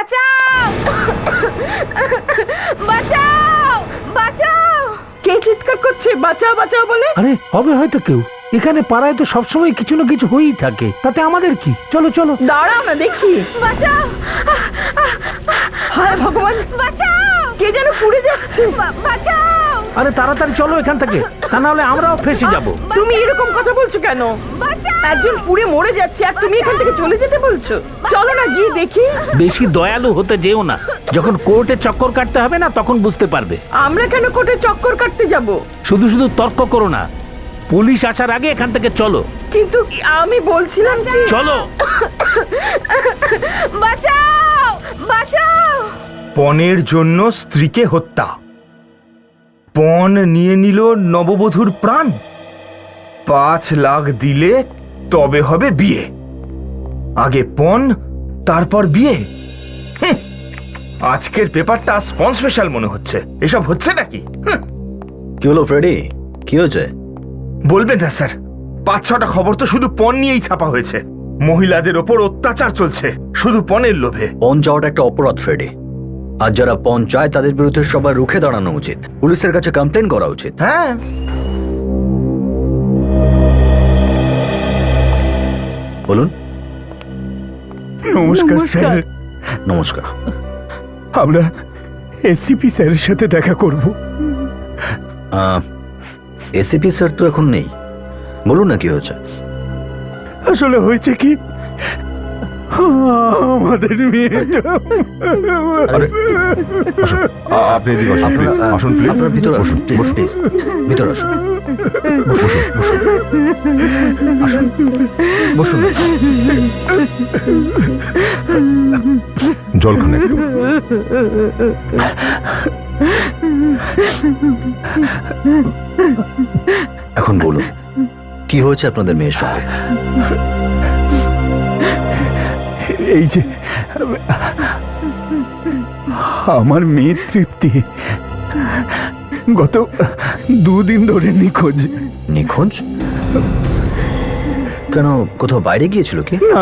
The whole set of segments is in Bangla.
বাঁচাও বাঁচাও বাঁচাও। কে চিৎকার করছে বাঁচাও বাঁচাও বলে? আরে হবে হয়তো কেউ। এখানে পাড়ায় তো সবসময় কিছু না কিছু হয়েই থাকে, তাতে আমাদের কি? চলো চলো। দাঁড়াও না দেখি। বাঁচাও হায় ভগবান, বাঁচাও কে যেন পুড়ে যাচ্ছে। বাঁচাও। আরে তাড়াতাড়ি চলো এখান থেকে, তা না হলে আমরাও ফেঁসে যাব। তুমি এরকম কথা বলছো কেন? বাঁচাও। একজন পুড়ে মরে যাচ্ছে আর তুমি এখান থেকে চলে যেতে বলছো? চলো না গিয়ে দেখি। বেশি দয়ালু হতে যেও না, যখন কোর্টে চক্কর কাটতে হবে না তখন বুঝতে পারবে। আমরা কেন কোর্টে চক্কর কাটতে যাব? শুধু শুধু তর্ক করো না, পুলিশ আসার আগে এখান থেকে চলো। কিন্তু আমি বলছিলাম কি, চলো। বাঁচাও বাঁচাও। পণের জন্য স্ত্রীকে হত্যা, পণ নিয়ে নিল নববধূর প্রাণ। 5 লাখ দিলে তবে হবে বিয়ে। আগে পণ তারপর বিয়ে। আজকের পেপারটা স্পন স্পেশাল মনে হচ্ছে। এসব হচ্ছে নাকি? কি হলো ফ্রেডি, কি হয়েছে? বলবেন না স্যার, 5-6টা খবর তো শুধু পণ নিয়েই ছাপা হয়েছে। মহিলাদের ওপর অত্যাচার চলছে শুধু পণের লোভে। পণ চাওয়াটা একটা অপরাধ ফ্রেডি, আর যারা পণ চায় তাদের বিরুদ্ধে সবার রুখে দাঁড়ানো উচিত, পুলিশের কাছে কমপ্লেন করা উচিত। হ্যাঁ, বলুন। নমস্কার স্যার, নমস্কার। আমরা এসসিপি স্যারের সাথে দেখা করব। এসিপি স্যার তো এখন নেই, বলুন না কি হয়েছে। আসলে হয়েছে কি, আমাদের মেয়েটা। আপনি এদিকে আসুন, প্লিজ আসুন, প্লিজ আপনারা ভিতরে আসুন, প্লিজ প্লিজ ভিতরে আসুন। আসুন, বসুন। জলখানে একটু। এখন বলুন কি হয়েছে আপনাদের মেয়ের সঙ্গে। এই যে আমার মেয়ে তৃপ্তি গত 2 দিন ধরে নিখোঁজ। নিখোঁজ? কেন, কোথাও বাইরে গিয়েছিল কি? না,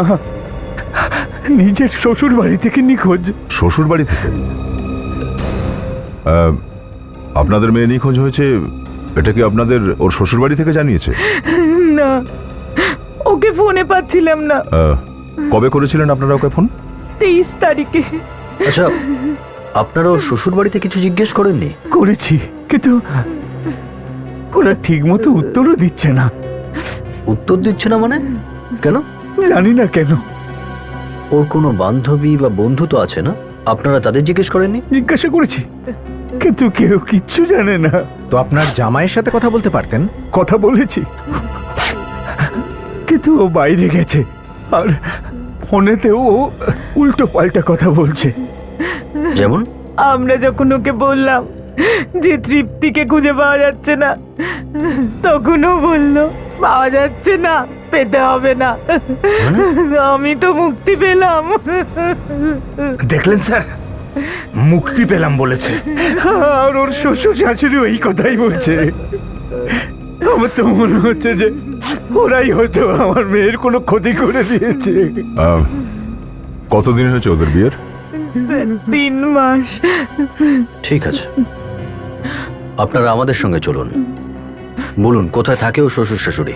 নিজের শ্বশুর বাড়ি থেকে নিখোঁজ। শ্বশুর বাড়ি থেকে? আপনাদের মেয়ে নিখোঁজ হয়েছে, এটা কি আপনাদের ওর শ্বশুর বাড়ি থেকে জানিয়েছে? না ওকে ফোনে পাচ্ছিলাম না। কবে করেছিলেন আপনারা ওকে ফোন? 23 তারিখে আচ্ছা, আপনারা ওর শ্বশুর বাড়িতে কিছু জিজ্ঞেস করেননি? করেছি, কিন্তু ওরা ঠিক মতো উত্তরও দিচ্ছে না। উত্তর দিচ্ছে না মানে? কেন? জানি না কেন। ওর কোনো বান্ধবী বা বন্ধু তো আছে না, আপনারা তাদের জিজ্ঞেস করেননি? জিজ্ঞাসা করেছি, কিন্তু কেউ কিচ্ছু জানে না। তো আপনার জামাইয়ের সাথে কথা বলতে পারতেন। কথা বলেছি, কিন্তু ও বাইরে গেছে, আর ফোনেতেও ও উল্টো পাল্টা কথা বলছে। যেমন? আমরা যখন ওকে বললাম যে তৃপ্তিকে খুঁজে পাওয়া যাচ্ছে না, তখনও বললো পাওয়া যাচ্ছে না, পেতে হবে না। আমি তো মুক্তি পেলাম। দেখলেন স্যার, মুক্তি পেলাম বলেছে। আর ওর শ্বশুর শাশুড়ি ওই কথাই বলছে। আমার তো মনে হচ্ছে যে ওরাই হয়তো আমার মেয়ের কোনো ক্ষতি করে দিয়েছে। কতদিন হয়েছে ওদের বিয়ের? 3 মাস। ঠিক আছে, আপনারা আমাদের সঙ্গে চলুন। বলুন কোথায় থাকে ও শ্বশুর শাশুড়ি।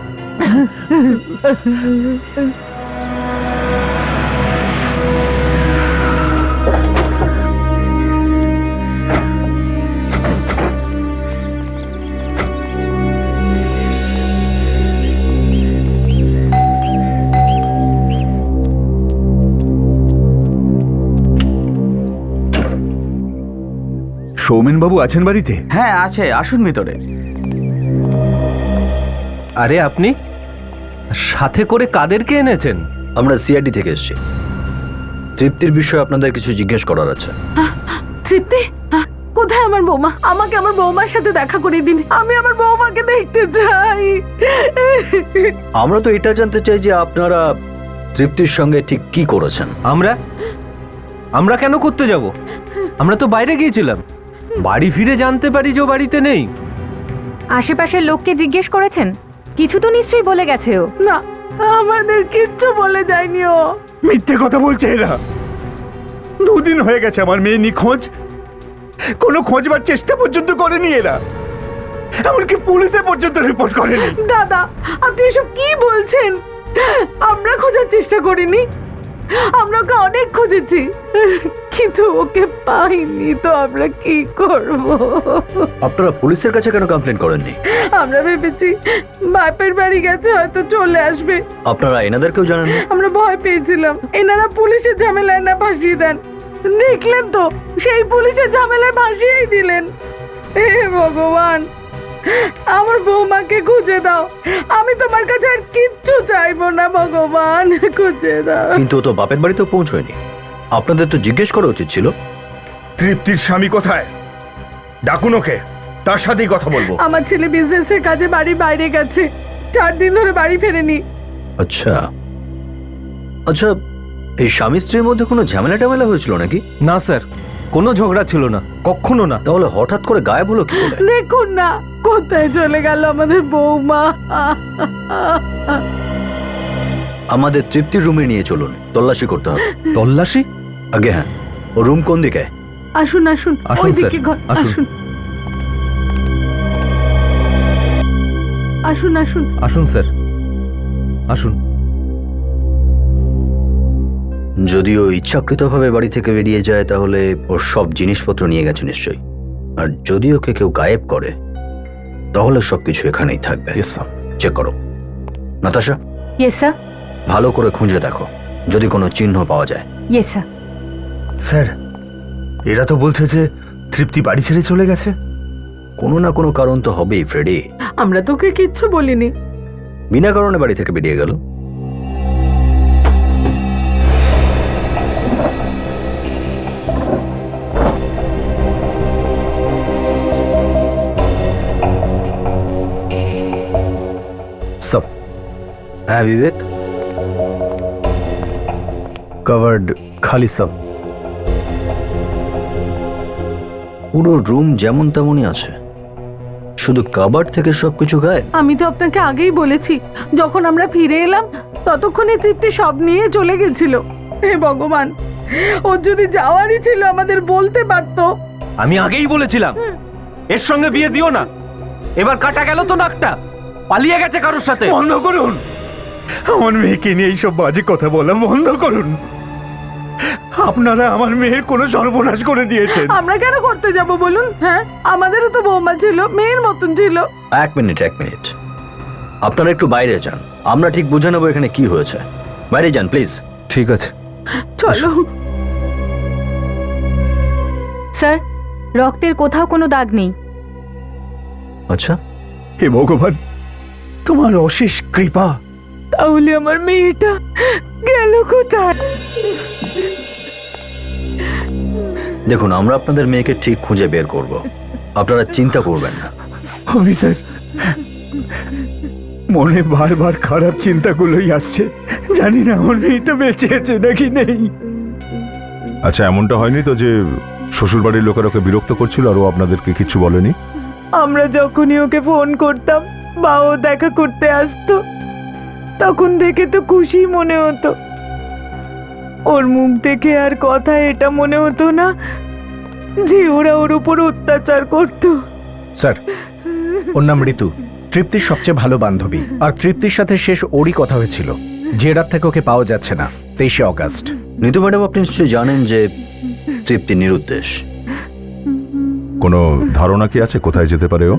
সৌমেন বাবু আছেন বাড়িতে? হ্যাঁ আছে, আসুন ভিতরে। আরে আপনি সাথে করে কাদেরকে এনেছেন? আমরা সিআইডি থেকে এসেছি, তৃপ্তির বিষয়ে আপনাদের কিছু জিজ্ঞেস করার আছে। তৃপ্তি কোথায় আমার বৌমা? আমাকে আমার বৌমার সাথে দেখা করে দিন, আমি আমার বৌমাকে দেখতে চাই। আমরা তো এটা জানতে চাই যে আপনারা তৃপ্তির সঙ্গে ঠিক কি করেছেন। আমরা কেন করতে যাব? আমরা তো বাইরে গিয়েছিলাম, বাড়ি ফিরে জানতে পারি যে ও বাড়িতে নেই। আশেপাশের লোককে জিজ্ঞেস করেছেন? কিছু তো নিশ্চয়ই বলে গেছে ও। না, আমাদের কিচ্ছু বলে যায়নি ও। মিথ্যে কথা বলছে এরা। 2 দিন হয়ে গেছে আমার মেয়ে নিখোঁজ, কোনো খোঁজবার চেষ্টা পর্যন্ত করেনি এরা, এমনকি পুলিশে পর্যন্ত রিপোর্ট করেনি। দাদা, আপনি এসব কি বলছেন? আমরা খোঁজার চেষ্টা করিনি, আমরা ওকে অনেক খুঁজেছি, কিন্তু ওকে পাইনি, তো আমরা কি করব? আপনারা পুলিশের কাছে কেন কমপ্লেন করেননি? আমরা ভেবেছি বাপের বাড়ি গেছে, হয়তো চলে আসবে। আপনারা এনাদেরকেও জানেন না? আমরা ভয় পেয়েছিলাম এনারা পুলিশের ঝামেলায় না ভাসিয়ে দেন। দেখলেন তো, সেই পুলিশের ঝামেলায় ভাসিয়েই দিলেন। হে ভগবান, আমার বৌমাকে খুঁজে দাও, আমি তোমার কাছে আর কিচ্ছু চাইবো না, ভগবান খুঁজে দাও। কিন্তু ও তো বাপের বাড়িতেও পৌঁছয়নি, আপনাদের তো জিজ্ঞেস করা উচিত ছিল। তৃপ্তির স্বামী কোথায়? ডাকুন ওকে, তার সাথেই কথা বলবো। আমার ছেলে বিজনেসের কাজে বাড়ির বাইরে গেছে, 4 দিন ধরে বাড়ি ফেরেনি। আচ্ছা আচ্ছা, এই স্বামী স্ত্রীর মধ্যে কোনো ঝামেলা টামেলা হয়েছিল নাকি? না স্যার, কোনো ঝগড়া ছিল না, কখনো না। তাহলে হঠাৎ করে গায়েব হলো কি করে? দেখুন না কোথায় চলে গেল আমাদের বৌমা। আমাদের তৃপ্তির রুমে নিয়ে চলুন, তল্লাশি করতে হবে। তল্লাশি? আগে হ্যাঁ, ও রুম কোন দিকে? আসুন আসুন, আসুন, ওইদিকে স্যার, ঘর, আসুন। আসুন আসুন আসুন। আসুন স্যার, আসুন। যদিও ইচ্ছাকৃতভাবে বাড়ি থেকে বেরিয়ে যায়, তাহলে ওর সব জিনিসপত্র নিয়ে গেছে নিশ্চয়ই। আর যদি ওকে কেউ গায়েব করে, তাহলে সবকিছু এখানেই থাকবে। চেক করো। Natasha, yes sir. ভালো করে খুঁজে দেখো, যদি কোনো চিহ্ন পাওয়া যায়। Yes sir. স্যার, এরা তো বলছে যে তৃপ্তি বাড়ি ছেড়ে চলে গেছে। কোনো না কোনো কারণ তো হবেই ফ্রেডি। আমরা তোকে কিচ্ছু বলিনি। বিনা কারণে বাড়ি থেকে বেরিয়ে গেল। সব হ্যাঁ বিবেক, কভার্ড, খালি সব। পুরো রুম যেমন তেমনই আছে, শুধু কাবার্ড থেকে সবকিছু গায়েব। আমি তো আপনাকে আগেই বলেছি, যখন আমরা ফিরে এলাম ততক্ষণে তৃপ্তি সব নিয়ে চলে গেছিল। হে ভগবান, ওর যদি যাওয়ারই ছিল আমাদের বলতে পারতো। আমি আগেই বলেছিলাম এর সঙ্গে বিয়ে দিও না। এবার কাটা গেল তো নাকটা, পালিয়ে গেছে কারোর সাথে। বন্ধ করুন, আমার মেয়েকে নিয়ে এইসব বাজে কথা বলা বন্ধ করুন। আপনারা আমার মেয়ের কোনো সর্বনাশ করে দিয়েছেন। আমরা কেন করতে যাব বলুন? হ্যাঁ, আমাদেরও তো বৌমা ছিল, মেয়ের মতন ছিল। এক মিনিট। আপনারা একটু বাইরে যান, আমরা ঠিক বুঝে নেবো এখানে কি হয়েছে। বাইরে যান প্লিজ। ঠিক আছে। চলো। স্যার, রক্তের কোথাও কোনো দাগ নেই। আচ্ছা, হে ভগবান, তোমার অশেষ কৃপা। তাহলে আমার মেয়েটা গেল কোথায়? দেখুন, আমরা আপনাদের মেয়েকে ঠিক খুঁজে বের করব, আপনারা চিন্তা করবেন না। অফিসার, মনে বারবার খারাপ চিন্তাগুলোই আসছে। জানি না আমার মেয়েটা বেঁচে আছে নাকি নেই। আচ্ছা, এমনটা হয়নি তো যে শ্বশুরবাড়ির লোকেরা ওকে বিরক্ত করছিল আর ও আপনাদেরকে কিছু বলেনি? আমরা যখনই ওকে ফোন করতাম বা ও দেখা করতে আসতো, তখন দেখে তো খুশি মনে হতো। ওর মুখ দেখে আর কথা এটা মনে হতো না যে ওরা ওর উপর অত্যাচার করতো। স্যার, ওর নাম ঋতু, তৃপ্তির সবচেয়ে ভালো বান্ধবী। আর তৃপ্তির সাথে শেষ ওরই কথা হয়েছিল, যে রাত থেকে ওকে পাওয়া যাচ্ছে না, 23শে অগাস্ট। নিতু ম্যাডাম, আপনি নিশ্চয়ই জানেন যে তৃপ্তি নিরুদ্দেশ। কোনো ধারণা কি আছে কোথায় যেতে পারে ও?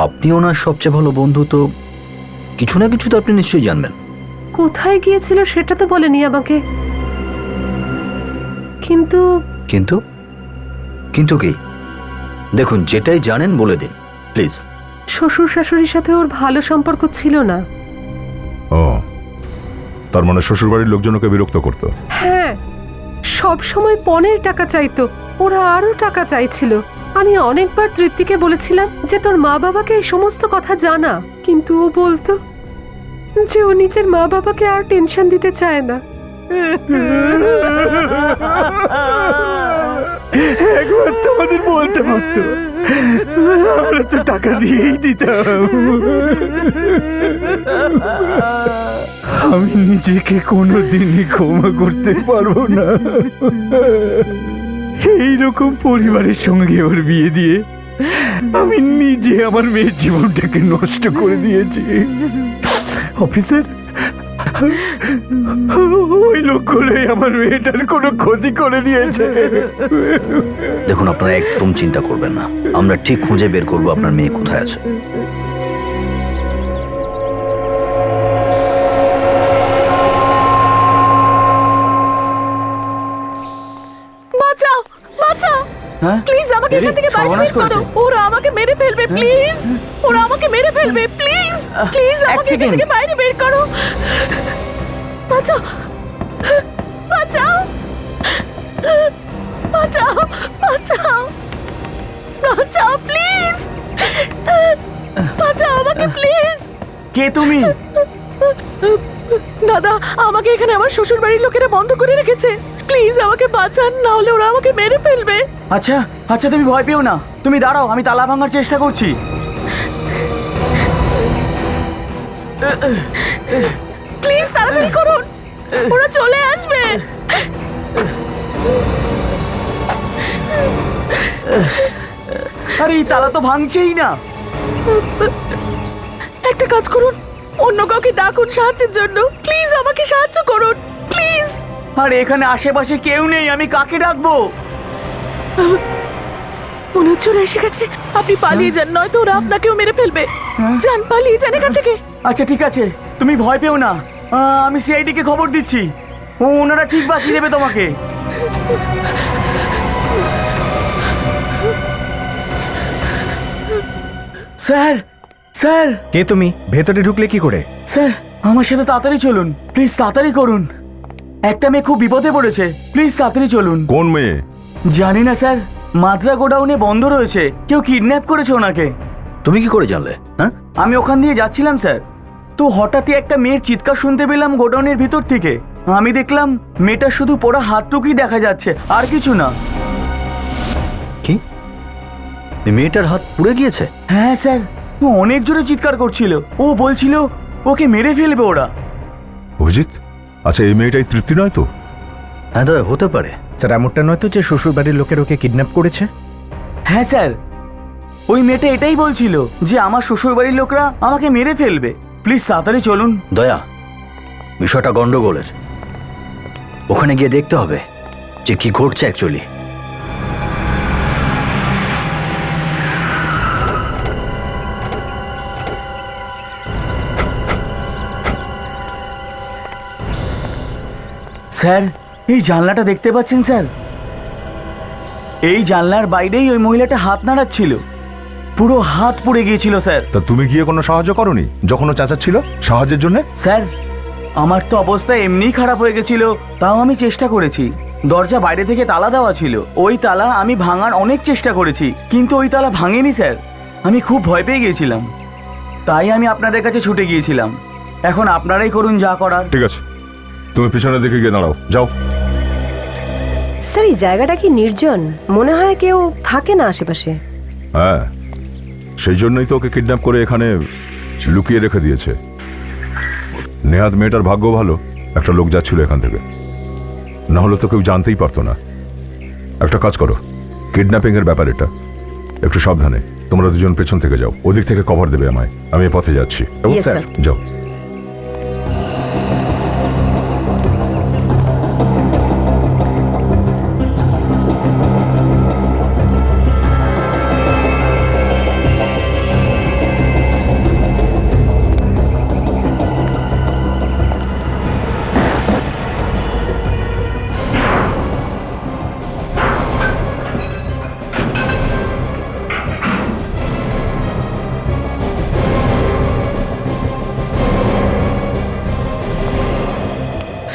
আপনি ওনার সবচেয়ে ভালো বন্ধু, তো কিছু না কিছু তো আপনি নিশ্চয়ই জানবেন। কোথায় গিয়েছিল সেটা তো বলেনি আমাকে। কিন্তু কিন্তু কিন্তু কি? দেখুন, যেটাই জানেন বলে দিন প্লিজ। শ্বশুর শাশুড়ির সাথে ওর ভালো সম্পর্ক ছিল না। ও, তার মানে শ্বশুরবাড়ির লোকজন ওকে বিরক্ত করতো? হ্যাঁ, সব সময় পণের টাকা চাইতো, ওরা আরো টাকা চাইছিল। আমি অনেকবার তৃপ্তিকে বলেছিলাম যে তোর মা বাবাকে এই সমস্ত কথা জানা, কিন্তু ও বলতো যে ও নিজের মা বাবাকে আর টেনশন দিতে চায় না। একবার তোমাদের বলতে পারতো, আমরা তো টাকা দিয়েই দিতাম। আমি নিজেকে কোনোদিনই ক্ষমা করতে পারবো না। এইরকম পরিবারের সঙ্গে ওর বিয়ে দিয়ে আমি নিজে আমার মেয়ের জীবনটাকে নষ্ট করে দিয়েছি। অফিসার, ওই লোকগুলোই আমার মেয়েটার কোনো ক্ষতি করে দিয়েছে। দেখুন, আপনারা একদম চিন্তা করবেন না, আমরা ঠিক খুঁজে বের করবো আপনার মেয়ে কোথায় আছে। বাঁচাও, বাঁচাও, প্লিজ আমাকে এখান থেকে বাইরে বের করো। ওরা আমাকে মেরে ফেলবে, প্লিজ। ওরা আমাকে মেরে ফেলবে, প্লিজ। প্লিজ আমাকে এখান থেকে বাইরে বের করো। বাঁচাও, বাঁচাও, বাঁচাও, বাঁচাও, বাঁচাও, প্লিজ। বাঁচাও আমাকে, প্লিজ। কে তুমি? দাদা, আমাকে এখানে আমার শ্বশুর বাড়ির লোকেরা বন্ধ করে রেখেছে। প্লিজ আমাকে বাঁচান, না হলে ওরা আমাকে মেরে ফেলবে। আচ্ছা আচ্ছা, তুমি ভয় পেও না, তুমি দাঁড়াও, আমি তালা ভাঙার চেষ্টা করছি। প্লিজ তাড়াতাড়ি করুন, ওরা চলে আসবে। আরে এই তালা তো ভাঙছেই না। একটা কাজ করুন, অন্য কাউকে ডাকুন সাহায্যের জন্য। প্লিজ আমাকে সাহায্য করুন, প্লিজ। আরে এখানে আশেপাশে কেউ নেই, আমি কাকে ডাকবো? মনে হচ্ছে ওরা এসে গেছে। আপনি পালিয়ে যান, নয়তো ওরা আপনাকেও মেরে ফেলবে। যান, পালিয়ে যান এখান থেকে। আচ্ছা ঠিক আছে, তুমি ভয় পেও না, আমি সিআইডি কে খবর দিচ্ছি, ওনারা ঠিক বাঁচিয়ে দেবে তোমাকে। Sir, sir. কে তুমি? ভেতরে ঢুকলে কি করে? স্যার, আমার সাথে তাড়াতাড়ি চলুন, প্লিজ তাড়াতাড়ি করুন। একটা মেয়ে খুব বিপদে পড়েছে, প্লিজ তাড়াতাড়ি চলুন। কোন মেয়ে? জানি না স্যার, মাদ্রা গোডাউনে বন্ধ রয়েছে, কেউ কিডন্যাপ করেছে ওনাকে। তুমি কি করে জানলে? হ্যাঁ, আমি ওখান দিয়ে যাচ্ছিলাম স্যার, তো হঠাৎই একটা মেয়ের চিৎকার শুনতে পেলাম গোডাউনের ভিতর থেকে। আমি দেখলাম মেয়েটার শুধু পোড়া হাতটুকুই দেখা যাচ্ছে, আর কিছু না। কি এই মেয়েটার হাত পুড়ে গিয়েছে? হ্যাঁ স্যার, ও অনেক জোরে চিৎকার করছিল, ও বলছিল ওকে মেরে ফেলবে ওরা। অভিজিৎ, আচ্ছা এই মেয়েটাই তৃপ্তি নয় তো? হ্যাঁ দাদা, হতে পারে। স্যার, এমনটা নয় তো যে শ্বশুর বাড়ির লোকের ওকে কিডন্যাপ করেছে? হ্যাঁ স্যার, ওই মেয়েটা এটাই বলছিল যে আমার শ্বশুর বাড়ির লোকরা আমাকে মেরে ফেলবে। প্লিজ তাড়াতাড়ি চলুন। দয়া, বিষয়টা গন্ডগোলের, ওখানে গিয়ে দেখতে হবে যে কি ঘটছে অ্যাকচুয়ালি। স্যার, এই জানলাটা দেখতে পাচ্ছেন স্যার? এই জানলার বাইরেই ওই মহিলাটা হাত নাড়াচ্ছিল, পুরো হাত পুড়ে গিয়েছিল স্যার। তা তুমি গিয়ে কোনো সাহায্য করনি যখন ও চাচাচ্ছিল সাহায্যের জন্য? স্যার, আমার তো অবস্থা এমনিই খারাপ হয়ে গেছিল, তাও আমি চেষ্টা করেছি। দরজা বাইরে থেকে তালা দেওয়া ছিল, ওই তালা আমি ভাঙার অনেক চেষ্টা করেছি, কিন্তু ওই তালা ভাঙেনি স্যার। আমি খুব ভয় পেয়ে গিয়েছিলাম, তাই আমি আপনাদের কাছে ছুটে গিয়েছিলাম। এখন আপনারাই করুন যা করার। ঠিক আছে, তুমি পিছনের দিকে গিয়ে দাঁড়াও, যাও। স্যার, এই জায়গাটা কি নির্জন? মনে হয় কেউ থাকে না আশেপাশে। হ্যাঁ, সেই জন্যই তো ওকে কিডন্যাপ করে এখানে লুকিয়ে রেখে দিয়েছে। নেহাত মেয়েটার ভাগ্য ভালো, একটা লোক যাচ্ছিল এখান থেকে, না হলে তো কেউ জানতেই পারতো না। একটা কাজ করো, কিডন্যাপিং এর ব্যাপার এটা, একটু সাবধানে। তোমরা দুজন পেছন থেকে যাও, ওদিক থেকে কভার দেবে আমায়, আমি এ পথে যাচ্ছি। Yes, sir. যাও।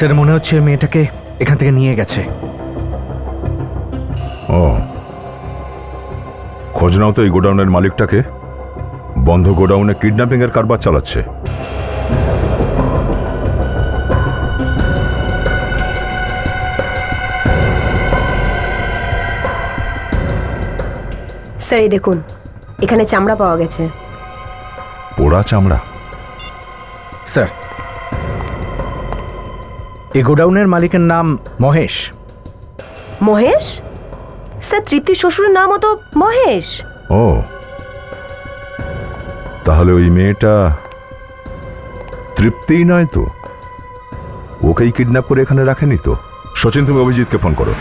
স্যার, মনে হচ্ছে মেয়েটাকে এখান থেকে নিয়ে গেছে। ও, খোঁজ নাও তো এই গোডাউনের মালিকটাকে, বন্ধ গোডাউনে কিডন্যাপিং এর কারবার চালাচ্ছে। স্যার এই দেখুন, এখানে চামড়া পাওয়া গেছে। পোড়া চামড়া? স্যার, এই গোডাউনের মালিকের নাম মহেশ। মহেশ? স্যার তৃপ্তির শ্বশুরের নামও তো মহেশ। ও, তাহলে ওই মেয়েটা তৃপ্তিই নয় তো? ওকেই কিডন্যাপ করে এখানে রাখেনি তো? সচিন, তুমি অভিজিৎকে ফোন করো।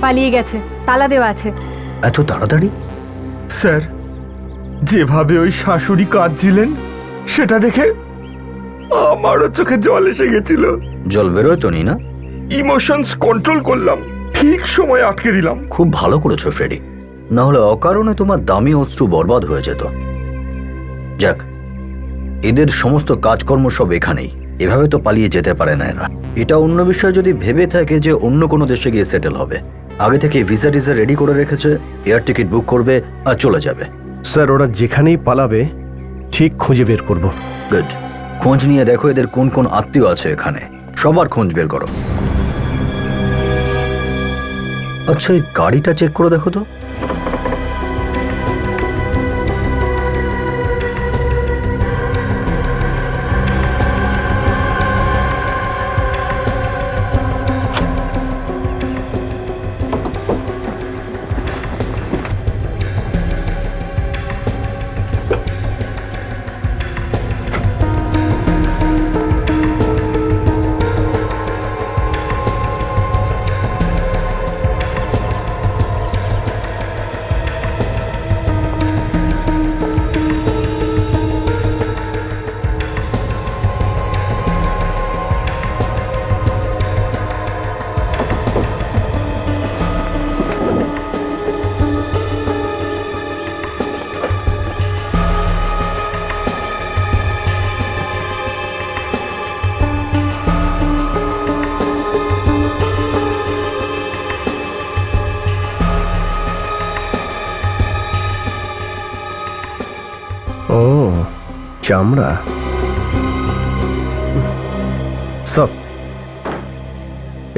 পালিয়ে গেছে, তালা দেওয়া আছে। এত তাড়াতাড়ি? স্যার, যেভাবে ওই শাশুড়ি কাঁদছিলেন সেটা দেখে আমারও চোখে জল এসে গেছিল। জল বেরোয় তো নি না? ইমোশনস কন্ট্রোল করলাম, ঠিক সময় আটকে দিলাম। খুব ভালো করেছো ফ্রেডি, না হলে অকারণে তোমার দামি অস্ত্র বরবাদ হয়ে যেত। যাক, এদের সমস্ত কাজকর্ম সব এখানেই, এভাবে তো পালিয়ে যেতে পারে না এরা। এটা অন্য বিষয় যদি ভেবে থাকে যে অন্য কোনো দেশে গিয়ে সেটেল হবে, আগে থেকে ভিসা টিসা রেডি করে রেখেছে, এয়ার টিকিট বুক করবে আর চলে যাবে। স্যার, ওরা যেখানেই পালাবে ঠিক খুঁজে বের করব। গুড, খোঁজ নিয়ে দেখো এদের কোন কোন আত্মীয় আছে এখানে, সবার খোঁজ বের করো। আচ্ছা, এই গাড়িটা চেক করে দেখো তো। ও, চামড়া। সব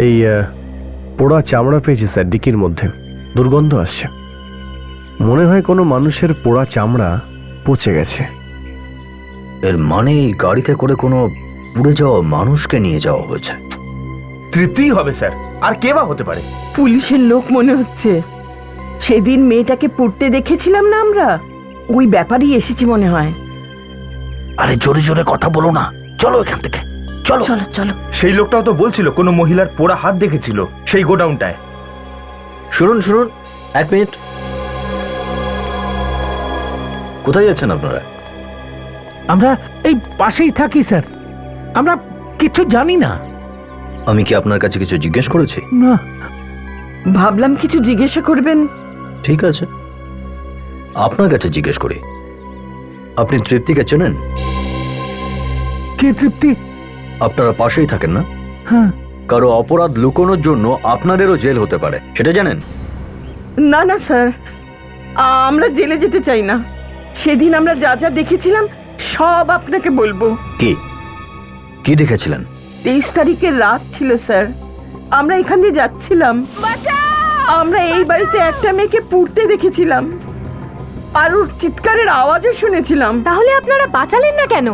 এই পোড়া চামড়া পেয়েছি স্যার ডিকির মধ্যে, দুর্গন্ধ আসছে। মনে হয় কোনো মানুষের পোড়া চামড়া পচে গেছে। এর মানে এই গাড়িতে করে কোনো পুড়ে যাওয়া মানুষকে নিয়ে যাওয়া হয়েছে। তৃপ্তিই হবে স্যার, আর কে বা হতে পারে? পুলিশের লোক মনে হচ্ছে। সেদিন মেয়েটাকে পুড়তে দেখেছিলাম না আমরা, ওই ব্যাপারই এসেছি মনে হয়। আরে জোরে জোরে কথা বলো না, চলো এখান থেকে, চলো চলো চলো। সেই লোকটাও তো বলছিল কোনো মহিলার পোড়া হাত দেখেছিল সেই গোডাউনটায়। শুনুন শুনুন, এক মিনিট। কোথায় যাচ্ছেন আপনারা? আমরা এই পাশেই থাকি স্যার, আমরা কিছু জানি না। আমি কি আপনার কাছে কিছু জিজ্ঞেস করেছি? না। ভাবলাম কিছু জিজ্ঞাসা করবেন। ঠিক আছে, আপনার কাছে জিজ্ঞেস করি, আপনি তৃপ্তিকে চেনেন? কে তৃপ্তি? আপনারা পাশেই থাকেন না? হ্যাঁ। কারো অপরাধ লুকোনোর জন্য আপনাদেরও জেল হতে পারে, সেটা জানেন? না না স্যার, আমরা জেলে যেতে চাই না। সেদিন আমরা যা যা দেখেছিলাম সব আপনাকে বলবো। কি কি দেখেছিলেন? 23 তারিখের রাত ছিল স্যার, আমরা এখান দিয়ে যাচ্ছিলাম। আমরা এই বাড়িতে একটা মেয়েকে পুড়তে দেখেছিলাম, আর ওর চিৎকারের আওয়াজও শুনেছিলাম। তাহলে আপনারা বাঁচালেন না কেন?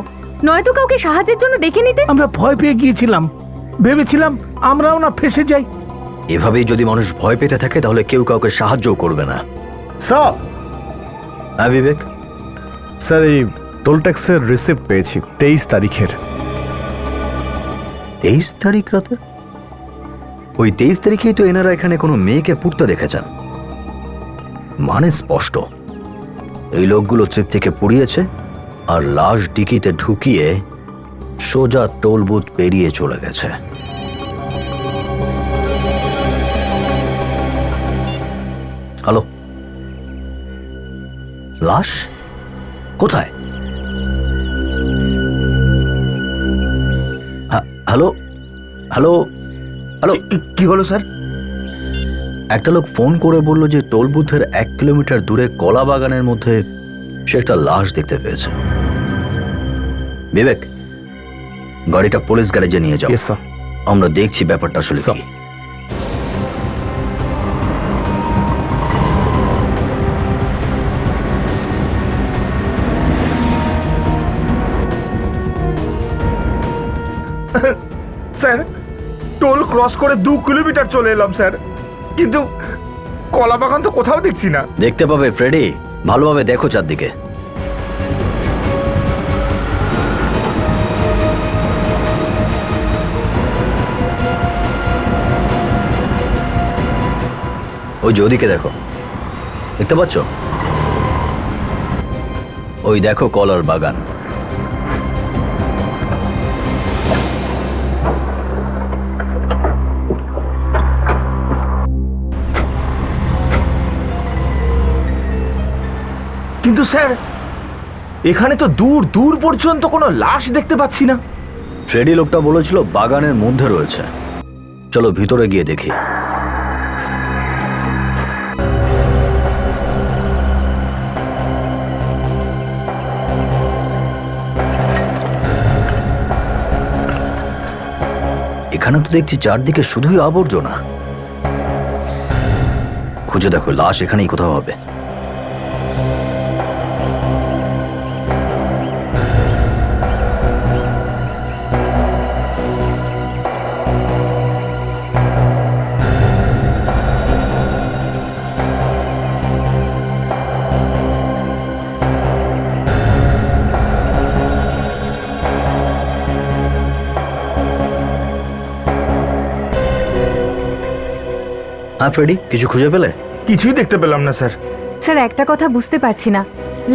নয়তো কাউকে সাহায্যের জন্য ডেকে নিতে। আমরা ভয় পেয়ে গিয়েছিলাম, ভেবেছিলাম আমরাও না ফেসে যাই। এভাবেই যদি মানুষ ভয় পেতে থাকে তাহলে কেউ কাউকে সাহায্যও করবে না। স্যার। হ্যাঁ বিবেক? স্যার, এই টোল ট্যাক্সের রিসিপ্ট পেয়েছি 23 তারিখের। 23 তারিখ রাতে? ওই 23 তারিখেই তো এনারা এখানে কোনো মেয়েকে পুড়তে দেখেছেন। মানে স্পষ্ট, এই লোকগুলো তৃপ্তিকে পুড়িয়েছে আর লাশ ডিকিতে ঢুকিয়ে সোজা টোল বুথ পেরিয়ে চলে গেছে। হ্যালো, লাশ কোথায়? হ্যালো হ্যালো হ্যালো, কি হলো স্যার? একটা লোক ফোন করে বলল যে টোল বুথের 1 কিলোমিটার দূরে কলা বাগানের মধ্যে সে একটা লাশ দেখতে পেয়েছে। বিবেক, গাড়িটা পুলিশ গ্যারেজে নিয়ে যাও। Yes sir. আমরা দেখছি ব্যাপারটা আসলে স্যার। কি। স্যার, টোল ক্রস করে 2 কিলোমিটার চলে এলাম স্যার, কিন্তু কলা বাগান তো কোথাও দেখছি না। দেখতে পাবে ফ্রেডি, ভালোভাবে দেখো চারদিকে। ওই যে ওদিকে দেখো, দেখতে পাচ্ছ? ওই দেখো কলার বাগান। কিন্তু স্যার, এখানে তো দূর দূর পর্যন্ত কোনো লাশ দেখতে পাচ্ছি না। ফ্রেডি লোকটা বলেছিল বাগানের মধ্যে রয়েছে। চলো ভিতরে গিয়ে দেখি। এখানে তো দেখছি চারদিকে শুধুই আবর্জনা। খুঁজে দেখো, লাশ এখানেই কোথাও হবে। হ্যাঁ ফ্রেডি, কিছু খুঁজে পেলে? কিছুই দেখতে পেলাম না স্যার। স্যার, একটা কথা বুঝতে পারছি না,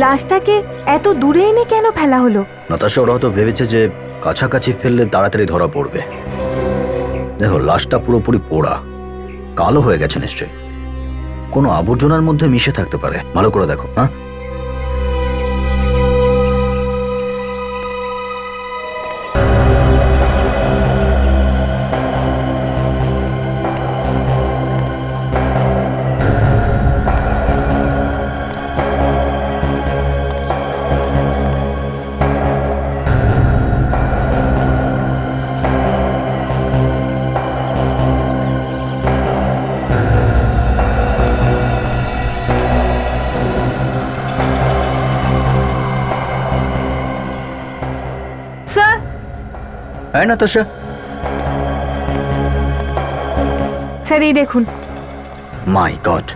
লাশটাকে এত দূরে এনে কেন ফেলা হলো? নাতাশা ওরা হয়তো ভেবেছে যে কাছাকাছি ফেললে তাড়াতাড়ি ধরা পড়বে। দেখো, লাশটা পুরোপুরি পোড়া, কালো হয়ে গেছে নিশ্চয়ই। কোনো আবর্জনার মধ্যে মিশে থাকতে পারে। ভালো করে দেখো। হ্যাঁ, স্যার, হ্যাঁ নাতাশা। স্যার এই দেখুন। মাই গড,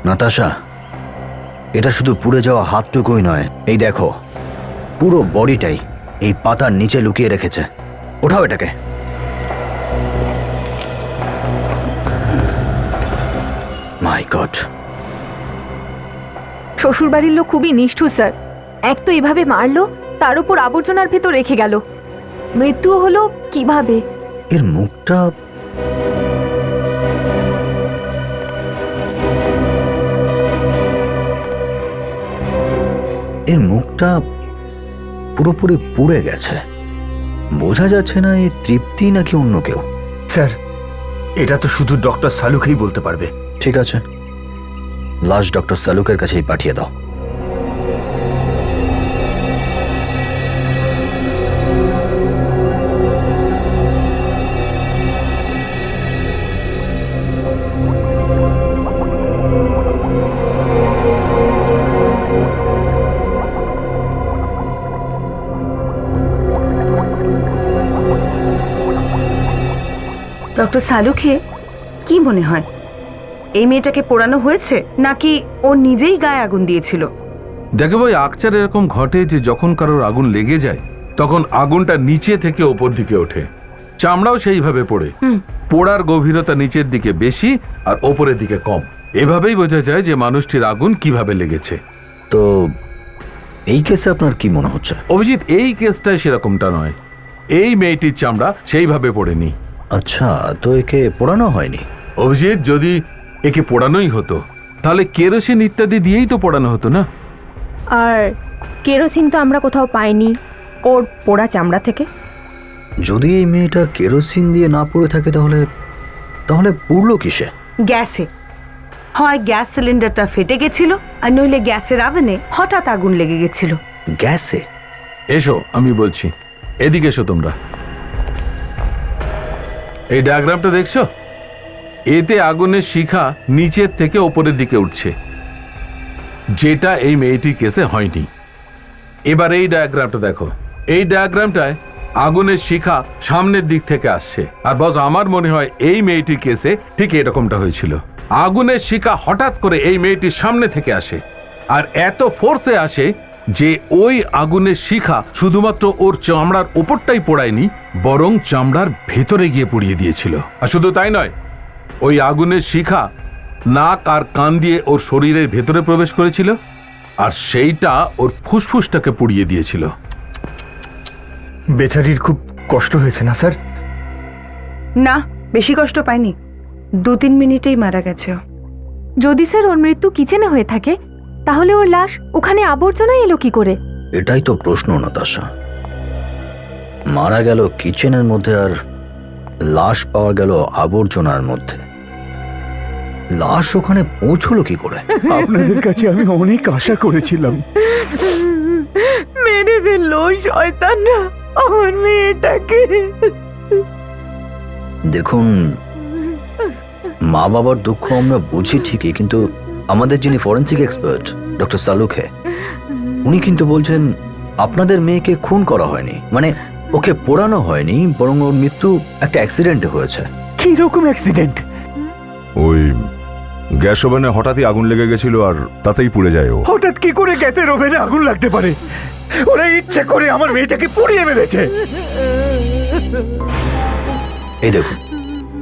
নাতাশা, এটা শুধু পুড়ে যাওয়া হাতটুকুই নয়, এই দেখো পুরো বডিটাই এই পাতার নিচে লুকিয়ে রেখেছে। ওঠাও এটাকে। মাই গড। শ্বশুরবাড়ির লোক খুবই নিষ্ঠুর স্যার। এক তো এভাবে মারলো, তার উপর আবর্জনার ভেতর রেখে গেল। মৃত্যু হলো কিভাবে? এর মুখটা পুরোপুরি পুড়ে গেছে। বোঝা যাচ্ছে না এই তৃপ্তি নাকি অন্য কেউ। স্যার, এটা তো শুধু ডক্টর সালুকেই বলতে পারবে। ঠিক আছে, লাশ ডক্টর সালুকের কাছেই পাঠিয়ে দাও। ডক্টর সালুকে, কি মনে হয় এই মেয়েটাকে পোড়ানো হয়েছে নাকি ও নিজেই গায়ে আগুন দিয়েছিল? দেখো ভাই, আকচার এরকম ঘটে যে যখন কারোর আগুন লেগে যায় তখন আগুনটা নিচে থেকে ওপর দিকে ওঠে। চামড়াও সেইভাবে পড়ে। পোড়ার গভীরতা নিচের দিকে বেশি আর ওপরের দিকে কম। এভাবেই বোঝা যায় যে মানুষটির আগুন কিভাবে লেগেছে। তো এই কেসে আপনার কি মনে হচ্ছে? অভিজিৎ, এই কেসটাই সেরকমটা নয়। এই মেয়েটির চামড়া সেইভাবে পড়েনি। আচ্ছা, তো একে পোড়ানো হয়নি? অভিজিৎ, যদি একে পোড়ানোই হতো তাহলে কেরোসিন ইত্যাদি দিয়েই তো পোড়ানো হতো না। আর কেরোসিন তো আমরা কোথাও পাইনি ওর পোড়া চামড়া থেকে। যদি এই মেয়েটা কেরোসিন দিয়ে না পড়ে থাকে তাহলে তাহলে পুড়লো কিসে? গ্যাসে। হয় গ্যাস সিলিন্ডারটা ফেটে গেছিল, আর নইলে গ্যাসের আগুনে হঠাৎ আগুন লেগে গেছিল। গ্যাসে? এসো, আমি বলছি। এদিকে এসো তোমরা। এই ডায়াগ্রামটা দেখছো? এতে আগুনের শিখা নিচের থেকে ওপরের দিকে উঠছে, যেটা এই মেয়েটির কেসে হয়নি। এবার এই ডায়াগ্রামটা দেখো। এই ডায়াগ্রামটায় আগুনের শিখা সামনের দিক থেকে আসছে। আর বস, আমার মনে হয় এই মেয়েটির কেসে ঠিক এরকমটা হয়েছিল। আগুনের শিখা হঠাৎ করে এই মেয়েটির সামনে থেকে আসে, আর এত ফোর্সে আসে যে ওই আগুনের শিখা শুধুমাত্র ওর চামড়ার ওপরটাই পোড়ায়নি, বরং চামড়ার ভেতরে গিয়ে পুড়িয়ে দিয়েছিল। আর শুধু তাই নয়, ওই আগুনের শিখা নাক আর কান দিয়ে ওর শরীরের ভেতরে প্রবেশ করেছিল, আর সেইটা ওর ফুসফুসটাকে পুড়িয়ে দিয়েছিল। বেচারির খুব কষ্ট হয়েছে না স্যার? না, বেশি কষ্ট পায়নি, 2-3 মিনিটেই মারা গেছে। যদি স্যার ওর মৃত্যু কিচেনে হয়ে থাকে, তাহলে ওর লাশ ওখানে আবর্জনায় এলো কি করে? এটাই তো প্রশ্ন নাতাশা। মারা গেল কিচেনের মধ্যে আর লাশ পাওয়া গেল আবর্জনার মধ্যে। লাশ ওখানে পৌঁছলো কি করে? আপনাদের কাছে আমি অনেক আশা করেছিলাম। মেরে ফেললো ওই শয়তানরা আমার মেয়েটাকে। দেখুন, মা বাবার দুঃখ আমরা বুঝি ঠিকই, কিন্তু আমাদের যিনি ফরেন্সিক এক্সপার্ট ডক্টর সালুখে, উনি কিন্তু বলছেন আপনাদের মেয়েকে খুন করা হয়নি, মানে ওকে পোড়ানো হয়নি, বরং ওর মৃত্যু একটা অ্যাক্সিডেন্টে হয়েছে। কি রকম অ্যাক্সিডেন্ট? ওই গ্যাস ওভেনে হঠাৎই আগুন লেগে গেছিল আর তাতেই পুড়ে যায় ও। হঠাৎ কি করে গ্যাসের ওভেনে আগুন লাগতে পারে? ওরা ইচ্ছে করে আমার মেয়েটাকে পুড়িয়ে মেরেছে। এই দেখুন,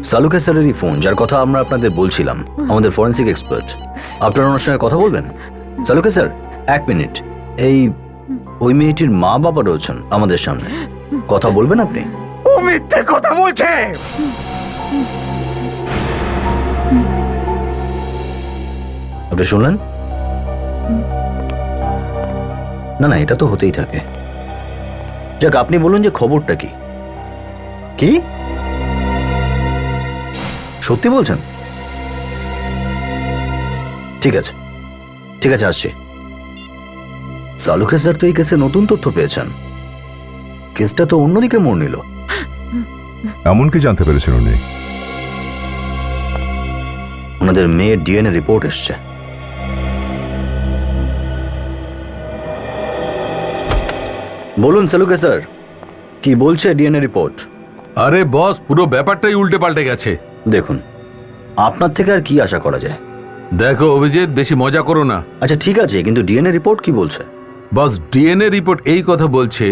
সালুখে স্যারেরই ফোন, যার কথা আমরা আপনাদের বলছিলাম, আমাদের ফরেন্সিক এক্সপার্ট। আপনারা ওনার সঙ্গে কথা বলবেন? Salunkhe sir, 1 minute. ওই মেয়েটির মা বাবা রয়েছেন আমাদের সামনে, কথা বলবেন আপনি? ও মিথ্যে কথা বলছে। আপনি শুনলেন? না না, এটা তো হতেই থাকে। যাক, আপনি বলুন যে খবরটা কি? কি সত্যি বলছেন? ঠিক আছে, ঠিক আছে, আসছি। সালুখে স্যার তো এই কেসে নতুন তথ্য পেয়েছেন। কেসটা তো অন্যদিকে মোড় নিল। এমন কি জানতে পেরেছেন উনি? ওনাদের মেয়ের ডিএনএ রিপোর্ট এসছে। বলুন সালুখে স্যার, কি বলছে ডিএনএ রিপোর্ট? আরে বস, পুরো ব্যাপারটাই উল্টে পাল্টে গেছে। দেখুন, আপনার থেকে আর কি আশা করা যায়? দেখো অভিজিৎ, বেশি মজা করো না। আচ্ছা ঠিক আছে, কিন্তু ডিএনএ রিপোর্ট কি বলছে? বস, ডিএনএ রিপোর্ট এই কথা বলছে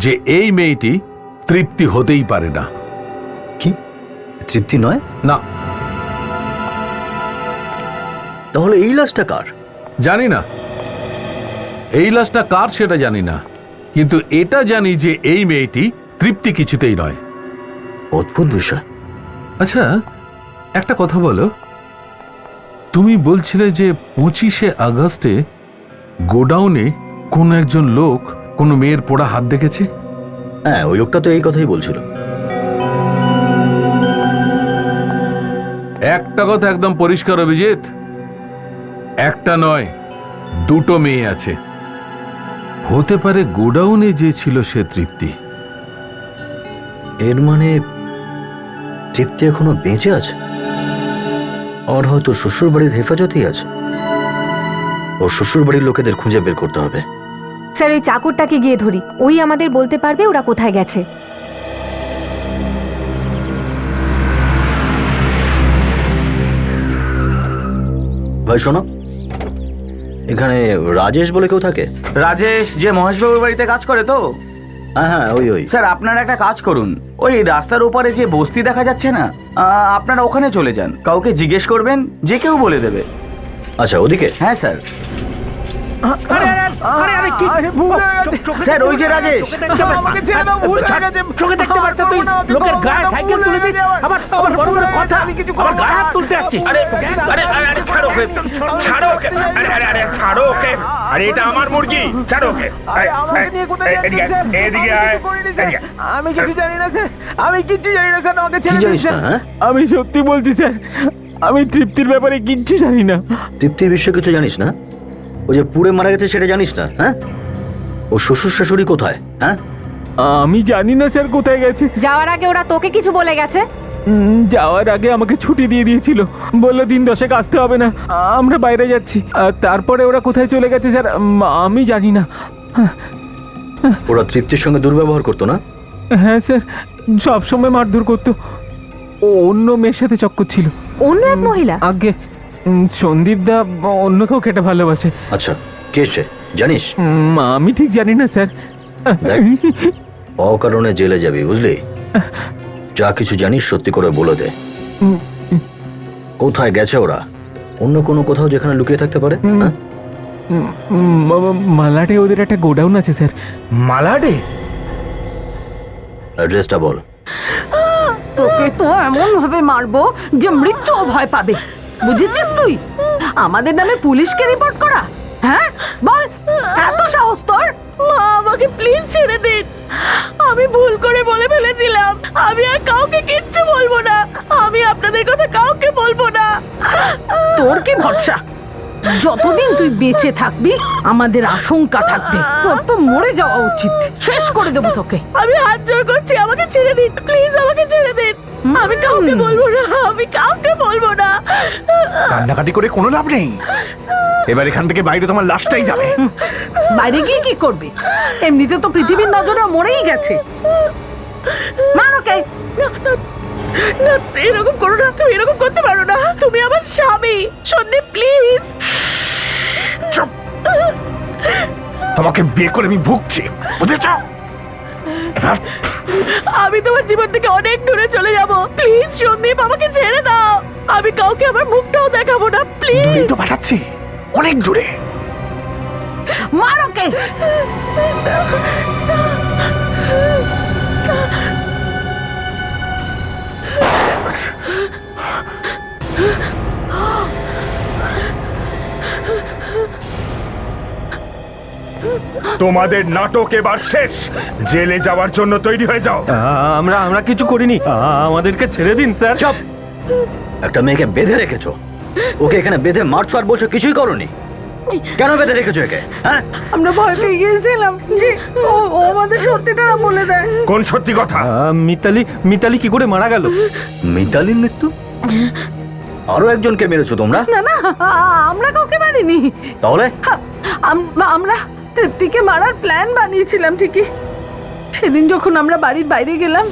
যে এই মেয়েটি তৃপ্তি হতেই পারে না। কি তৃপ্তি নয়? না। তাহলে এই লাশটা কার? জানি না। এই লাশটা কার সেটা জানি না, কিন্তু এটা জানি যে এই মেয়েটি তৃপ্তি কিছুতেই নয়। অদ্ভুত বিষয়। আচ্ছা, একটা কথা বলো, তুমি বলছিলে যে 25শে আগস্টে গোডাউনে কোন একজন লোক কোন মেয়ের পোড়া হাত দেখেছে? হ্যাঁ, ওই লোকটা তো এই কথাই বলছিল। একটা কথা একদম পরিষ্কার অভিজিৎ, একটা নয়, 2টো মেয়ে আছে। হতে পারে গোডাউনে যে ছিল সে তৃপ্তি। এর মানে তৃপ্তি এখনো বেঁচে আছে, আর হয়তো শ্বশুর বাড়ির হেফাজতেই আছে। ওর শ্বশুর বাড়ির লোকেদের খুঁজে বের করতে হবে। স্যার, ওই চাকরটাকে গিয়ে ধরি, ওই আমাদের বলতে পারবে ওরা কোথায় গেছে। ভাই শোনো, এখানে রাজেশ বলে কেউ থাকে? রাজেশ যে মহেশবাবুর বাড়িতে কাজ করে তো? হ্যাঁ হ্যাঁ, ওই। স্যার, আপনারা একটা কাজ করুন, ওই রাস্তার ওপারে যে বস্তি দেখা যাচ্ছে না, আপনারা ওখানে চলে যান। কাউকে জিজ্ঞেস করবেন, যে কেউ বলে দেবে। আচ্ছা, ওদিকে? হ্যাঁ স্যার। স্যার, ওই যে রাজেশ। আমাকে ছেড়ে দাও, ভুল হয়ে গেছে। চোখে দেখতে পাচ্ছ তুই লোকের গায়ে সাইকেল তুলে দিস, আবার বড় বড় কথা, আমি কিছু আমার গায়ে হাত তুলতে আসছি। আরে আরে আরে ছাড়ো ওকে, ছাড়ো ওকে, আরে আরে আরে ছাড়ো ওকে, আরে এটা আমার মুরগি, ছাড়ো ওকে। আমাকে নিয়ে কোথায় যাচ্ছেন স্যার? এদিকে আয়। আমি কিছু জানি না স্যার, আমি কিছু জানি না স্যার, আমাকে ছেড়ে কি দিন জানিস স্যার। না? হ্যাঁ, আমি সত্যি বলছি স্যার, আমি তৃপ্তির ব্যাপারে কিচ্ছু জানি না। তৃপ্তির বিষয়ে কিছু জানিস না? ওই যে পুড়ে মারা গেছে সেটা জানিস না? হ্যাঁ, ও শ্বশুর শাশুড়ি কোথায়? হ্যাঁ, আমি জানি না স্যার কোথায় গেছে। যাওয়ার আগে ওরা তোকে কিছু বলে গেছে? যাওয়ার আগে আমাকে ছুটি দিয়ে দিয়েছিল, বললো দিন 10 আসতে হবে না, আমরা বাইরে যাচ্ছি। তারপরে ওরা কোথায় চলে গেছে স্যার আমি জানি না। ওরা তৃপ্তির সঙ্গে দুর্ব্যবহার করতো না? হ্যাঁ স্যার, সবসময় মারধর করতো। ও অন্য মেয়ের সাথে চক্কর ছিল। অন্য এক মহিলা? আগে সন্দীপ দা অন্য কেউ খেটে ভালোবাসে। আচ্ছা, কে সে জানিস? আমি ঠিক জানি না স্যার। দেখ, অকারণে জেলে যাবি, বুঝলি? যা কিছু জানিস সত্যি করে বলে দে। কোথায় গেছে ওরা? অন্য কোনো কোথাও যেখানে লুকিয়ে থাকতে পারে? হ্যাঁ? মালাডে ওদের একটা গোডাউন আছে স্যার। মালাডে? অ্যাড্রেসটা বল। তোকে তো এমন ভাবে মারবো যে মৃত্যু ভয় পাবে, বুঝেছিস তুই? আমাদের নামে পুলিশকে রিপোর্ট করা? হ্যাঁ বল, এত সাহস তোর? মা, আমাকে প্লিজ ছেড়ে দিন। আমি ভুল করে বলে ফেলেছিলাম। আমি আর কাউকে কিচ্ছু বলবো না। আমি আপনাদের কথা কাউকে বলবো না। তোর কি ভরসা? যতদিন তুই বেঁচে থাকবি আমাদের আশঙ্কা থাকবে তোর তো মরে যাওয়া উচিত। শেষ করে দেবো তোকে। আমি হাত জোড় করছি, আমাকে ছেড়ে দিন প্লিজ, আমাকে ছেড়ে দিন। আমি কাউকে বলবো না, আমি কাউকে বলবো না। কান্নাকাটি করে কোনো লাভ নেই। এবার এখান থেকে বাইরে তোমার লাশটাই যাবে। বাইরে গিয়ে কি করবে? এমনিতে তো পৃথিবীর নজরে মরেই গেছে। মার ওকে। না, এরকম করো না, তুমি এরকম করতে পারো না। তুমি আমার স্বামী সন্দীপ, প্লিজ। তোমাকে বিয়ে করে আমি ভুগছি, বুঝেছ? এবার আমি তোমার জীবন থেকে অনেক দূরে চলে যাব। প্লিজ সন্দীপ, আমাকে ছেড়ে দাও। আমি কাউকে আমার মুখটাও দেখাবো না, প্লিজ। দূরে তো পাঠাচ্ছি, অনেক দূরে। মার ওকে। তোমাদের নাটক এবার শেষ। জেলে যাওয়ার জন্য তৈরি হয়ে যাও। আমরা কিছু করিনি, আমাদেরকে ছেড়ে দিন স্যার। চুপ! একটা মেয়েকে বেঁধে রেখেছো, ওকে এখানে বেঁধে মারছো আর বলছো কিছুই করোনি। কেন বেঁধে রেখেছো একে? হ্যাঁ, আমরা ভয় পেয়ে গিয়েছিলাম যে ও আমাদের সত্যিটা না বলে দেয়। কোন সত্যি কথা? মিতালি কি করে মারা গেল? মিতালির মৃত্যু? আরো একজনকে মেরেছো তোমরা? না না, আমরা কাউকে মারিনি। তাহলে? আমরা তৃপ্তিকে মারার প্ল্যান বানিয়েছিলাম ঠিকই। সেদিন যখন আমরা বাড়ির বাইরে গেলাম।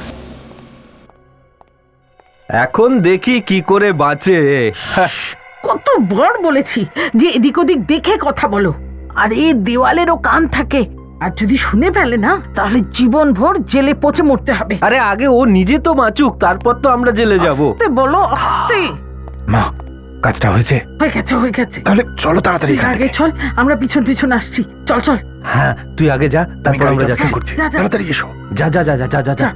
এখন দেখি কি করে বাঁচে। কতবার বলেছি যে এদিক ওদিক দেখে কথা বলো। আর এই দেওয়ালেরও কান থাকে, আর যদি শুনে ফেলে না তাহলে জীবন ভর জেলে পচে মরতে হবে। আরে আগে ও নিজে তো বাঁচুক, তারপর তো আমরা জেলে যাবো। আস্তে বলো, আস্তে। মা, কাজটা হয়েছে? হয়ে গেছে, হয়ে গেছে। তাহলে চলো তাড়াতাড়ি এখান আগে থেকে। চল, আমরা পিছন পিছন আসছি। চল চল। হ্যাঁ, তুই আগে যা, তারপর আমরা যাচ্ছি। যা, যা। তাড়াতাড়ি এসো। যা যা যা যা যা যা যা।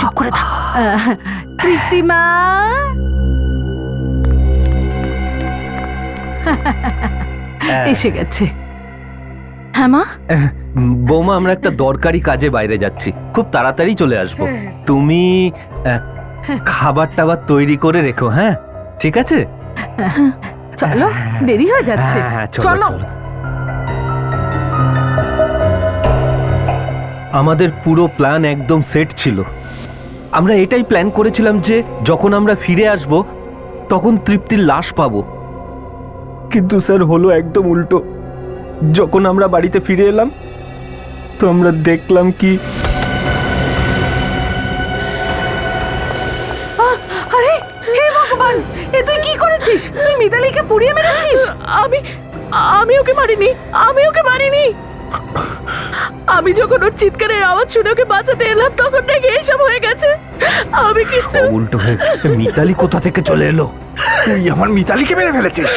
চুপ করে থাক। কৃত্রিমা, এসে গেছে। হ্যাঁ মা। বৌমা, আমরা একটা দরকারি কাজে বাইরে যাচ্ছি, খুব তাড়াতাড়ি চলে আসবো। তুমি খাবার টাবার তৈরি করে রেখো। হ্যাঁ ঠিক আছে? চলো, দেরি হয়ে যাচ্ছে। হ্যাঁ, চলো। আমাদের পুরো প্ল্যান একদম সেট ছিল। আমরা এটাই প্ল্যান করেছিলাম যে যখন আমরা ফিরে আসব তখন তৃপ্তির লাশ পাবো। কিন্তু স্যার হলো একদম উল্টো। যখন আমরা বাড়িতে ফিরে এলাম তো আমরা দেখলাম কি আরে হে ভগবান, এ তুই কি করেছিস? তুই মিতালিকে পুড়িয়ে মেরেছিস? আমি ওকে মারিনি, আমি ওকে মারিনি। আমি যখন ওর চিৎকারের আওয়াজ শুনে ওকে বাঁচাতে এলাম তখন নাকি এসব হয়ে গেছে। আমি কিছু উল্টো হয়ে মিতালি কোথা থেকে চলে এলো? তুই আমার মিতালিকে মেরে ফেলেছিস?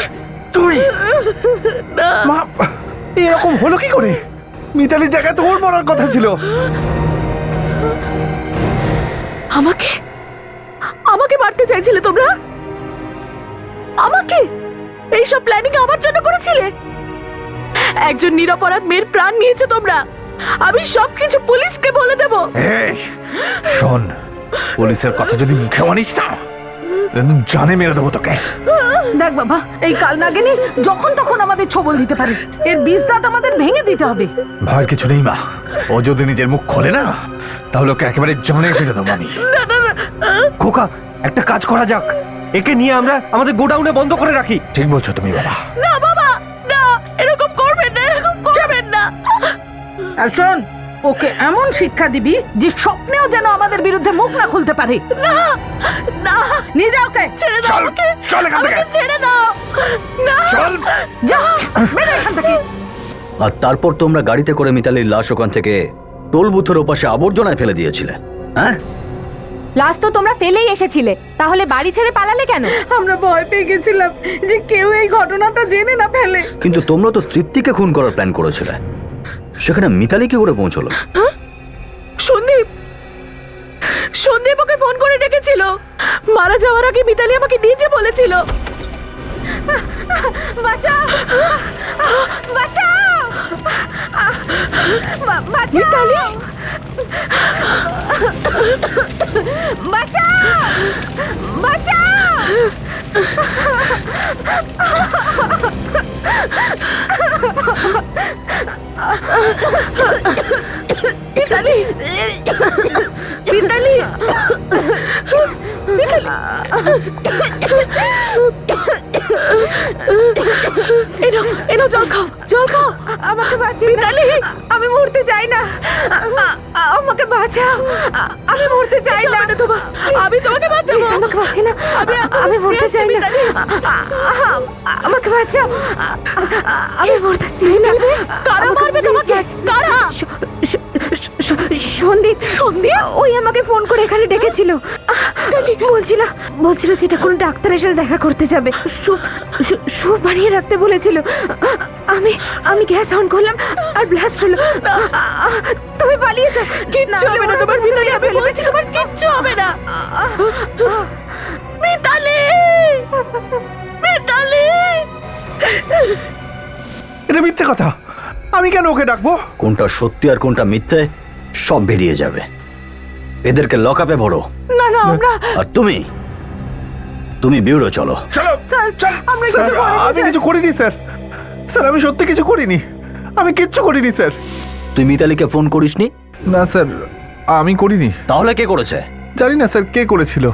তুই? না। মা, এরকম হলো কি করে? মিতালির জায়গায় তো ওর মরার কথা ছিল। আমাকে আমাকে মারতে চাইছিলে তোমরা? আমাকে? এইসব প্ল্যানিং আমার জন্য করেছিলে? একজন নিরপরাধ মেয়ের প্রাণ নিয়েছে তোমরা। আমি সবকিছু পুলিশকে বলে দেব। শোন, পুলিশের কথা যদি মুখে আনিস না জানে মেরে দেবো তোকে। দেখ বাবা, এই কাল নাগিনী যখন তখন আমাদের ছবল দিতে পারে। এর বীজ দাঁত আমাদের ভেঙে দিতে হবে। ভয়ের কিছু নেই মা, ও যদি নিজের মুখ খোলে না তাহলে ওকে একেবারে জানে ফেলে দেবো আমি। খোকা, একটা কাজ করা যাক, একে নিয়ে আমরা আমাদের গোডাউনে বন্ধ করে রাখি। ঠিক বলছো তুমি বাবা। না বাবা, না, এরকম করবেন না, এরকম করবেন না। আর শোন, ওকে এমন শিক্ষা দিবি যে স্বপ্নেও যেন আমাদের বিরুদ্ধে মুখ না খুলতে পারে। না, না, নিয়ে যাও ওকে। ছেড়ে দাও আমাকে। চল এখান থেকে। আমাকে ছেড়ে দাও। না, চল। যা, বেরো এখান থেকে। আর তারপর তোমরা গাড়িতে করে মিতালির লাশ ওখান থেকে টোল বুথের ওপাশে আবর্জনায় ফেলে দিয়েছিলে, হ্যাঁ? লাশ তো তোমরা ফেলেই এসেছিলে, তাহলে বাড়ি ছেড়ে পালালে কেন? আমরা ভয় পেয়ে গেছিলাম যে কেউ এই ঘটনাটা জেনে না ফেলে। কিন্তু তোমরা তো তৃপ্তিকে খুন করার প্ল্যান করেছিলে, সেখানে মিতালি কি করে পৌঁছলো? সন্দীপ, সন্দীপ ওকে ফোন করে ডেকেছিল। মারা যাওয়ার আগে মিতালি আমাকে নিজে বলেছিল, বাঁচাও, বাঁচাও, মিতালি, বাঁচাও, বাঁচাও। মিতালি, মিতালি, এনো জল খাও, জল খাও। আমাকে বাঁচিয়ে মিতালি, আমি মরতে চাই না, আমাকে বাঁচাও, আমি মরতে চাই না। আমি তোমাকে বাঁচাবো, আমাকে বাঁচিয়ে না, আমি মরতে চাই না, আমাকে বাঁচাও, আমি মরতে চাই না। কারা মারবে তোমাকে? কারা? সন্দীপ, সন্দীপ ওই আমাকে ফোন করে এখানে ডেকেছিল। বলছিল যেটা কোনো ডাক্তারের সাথে দেখা করতে যাবে, সুপ বানিয়ে রাখতে বলেছিল। আমি গ্যাস অন করলাম আর ব্লাস্ট হলো। তুমি পালিয়ে যাও। কিচ্ছু হবে না তোমার মিতালি, আমি বলছি তোমার কিচ্ছু হবে না। মিতালি, মিতালি। এটা মিথ্যে কথা, আমি কেন ওকে ডাকবো? কোনটা সত্যি আর কোনটা মিথ্যে সব বেরিয়ে যাবে। এদেরকে লকআপে ভরো। না না, আমরা আর তুমি বিউরো চলো। চলো। স্যার, আমরা স্যার, কিছু করিনি, আমি স্যার। কিছু করিনি স্যার। স্যার, আমি সত্যি কিছু করিনি, আমি কিচ্ছু করিনি স্যার। তুই মিতালিকে ফোন করিসনি? না স্যার, আমি করিনি। তাহলে কে করেছে? জানি না স্যার কে করেছিল।